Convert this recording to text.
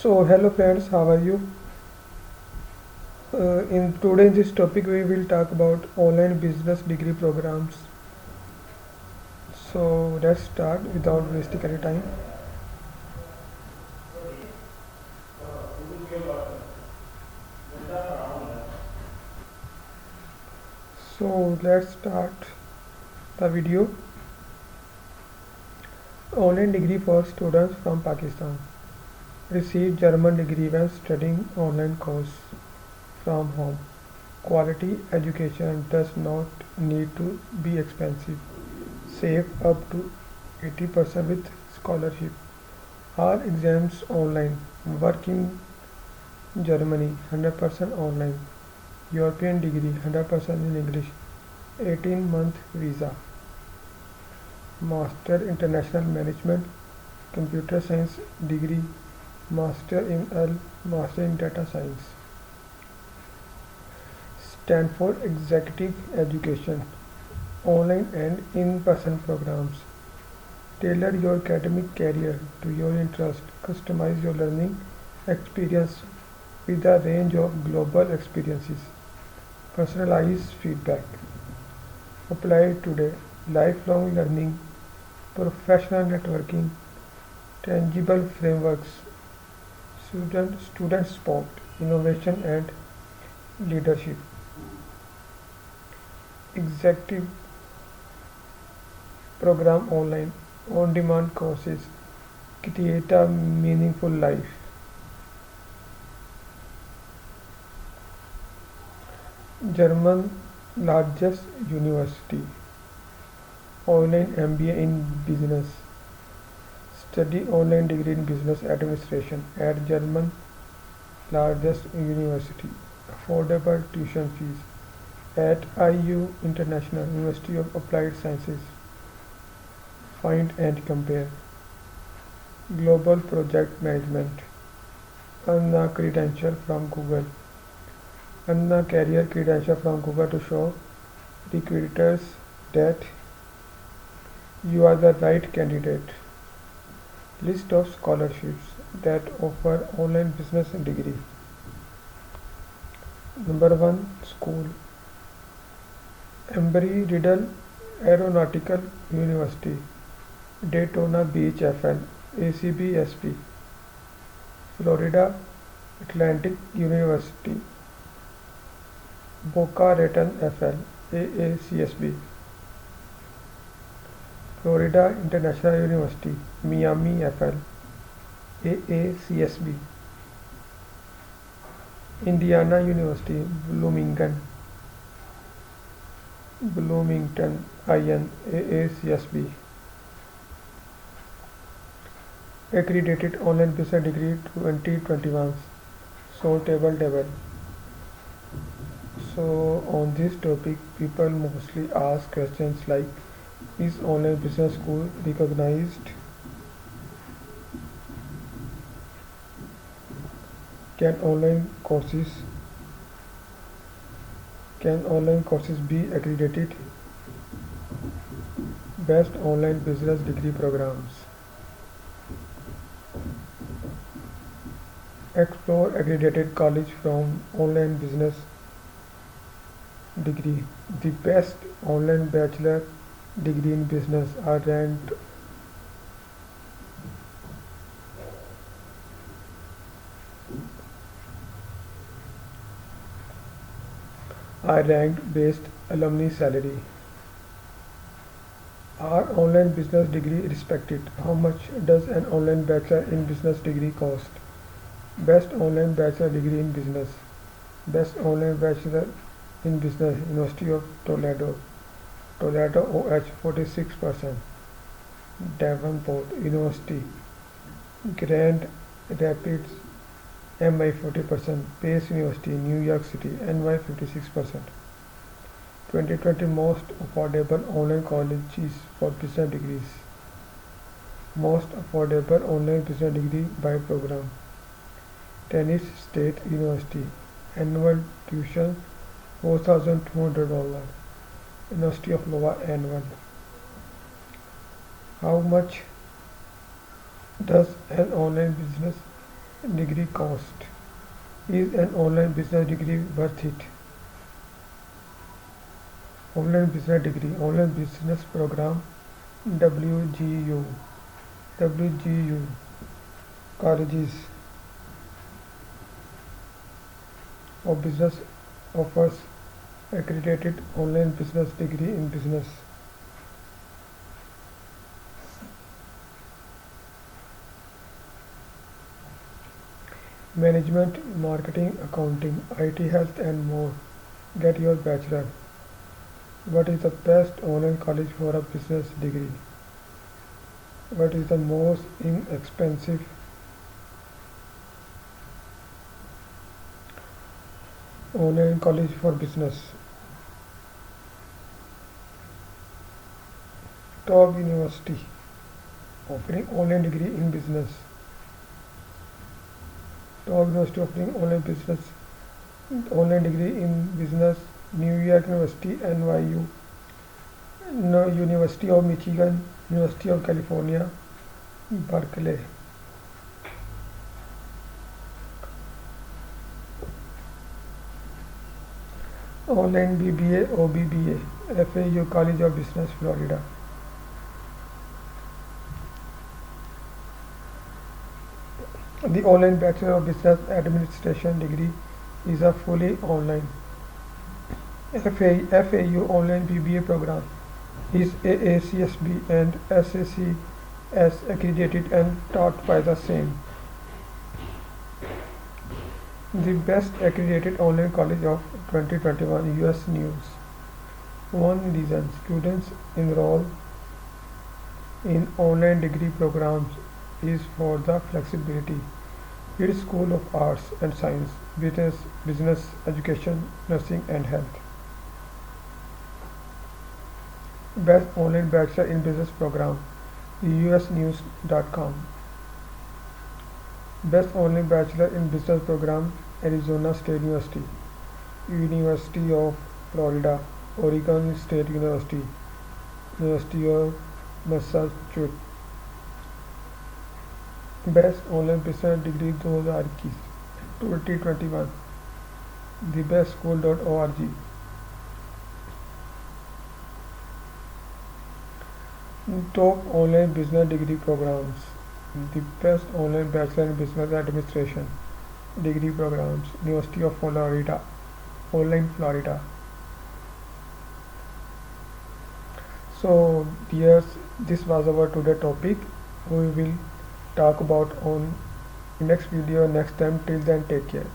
So, hello friends, how are you? In today's topic, we will talk about online business degree programs. So, let's start without wasting any time. So, let's start the video. Online degree for students from Pakistan. Receive German degree when studying online course from home. Quality education does not need to be expensive. Save up to 80% with scholarship. All exams online. Work in Germany 100% online. European degree 100% in English. 18-month visa. Master International Management. Computer Science degree. Master in L. Master in Data Science. Stanford Executive Education. Online and in-person programs. Tailor your academic career to your interest. Customize your learning experience with a range of global experiences. Personalized feedback. Apply today. Lifelong learning, professional networking, tangible frameworks, student support, innovation and leadership. Executive program online, on-demand courses. Create a meaningful life. German largest university. Online MBA in business. Study online degree in business administration at German largest university. Affordable tuition fees at IU International University of Applied Sciences. Find and compare. Global project management. Earn a credential from Google. Earn a career credential from Google to show recruiters that you are the right candidate. List of scholarships that offer online business degree. Number 1 school. Embry-Riddle Aeronautical University, Daytona Beach FL, ACB-SP. Florida Atlantic University, Boca Raton FL, AACSB. Florida International University, Miami FL, AACSB. Indiana University, Bloomington IN, AACSB. Accredited Online Business Degree 2021. So table. So on this topic, people mostly ask questions like, is online business school recognized? Can online courses can online courses be accredited? Best online business degree programs. Explore accredited college from online business degree. The best online bachelor degree in business are ranked based alumni salary. Are online business degree respected? How much does an online bachelor in business degree cost? Best online bachelor degree in business. Best online bachelor in business, University of Toledo. Toledo OH 46%. Davenport University. Grand Rapids MI 40%. Pace University, New York City NY 56%. 2020 most affordable online colleges for business degrees. Most affordable online business degree by program. Tennessee State University. Annual tuition $4,200. University of Iowa annual. How much does an online business degree cost? Is an online business degree worth it? Online business degree, online business program, WGU. WGU colleges of business offers accredited online business degree in business. Management, marketing, accounting, IT, health and more. Get your bachelor. What is the best online college for a business degree? What is the most inexpensive online college for business? Top university offering online degree in business. Top university offering online degree in business: New York University, NYU, no, University of Michigan, University of California, Berkeley. Online BBA, OBBA, FAU College of Business, Florida. The online Bachelor of Business Administration degree is a fully online. FAU online BBA program is AACSB and SACS accredited and taught by the same. The best accredited online college of 2021 US News. One reason students enroll in online degree programs is for the flexibility. Its School of Arts and Science, business education, nursing and health. Best online bachelor in business program, usnews.com. Best online bachelor in business program, Arizona State University, University of Florida, Oregon State University, University of Massachusetts. Best online business degree 2021, thebestschool.org. Top online business degree programs. The best online bachelor in business administration degree programs, University of Florida, online Florida. So dears, this was our today topic. We will talk about on next video next time. Till then, take care.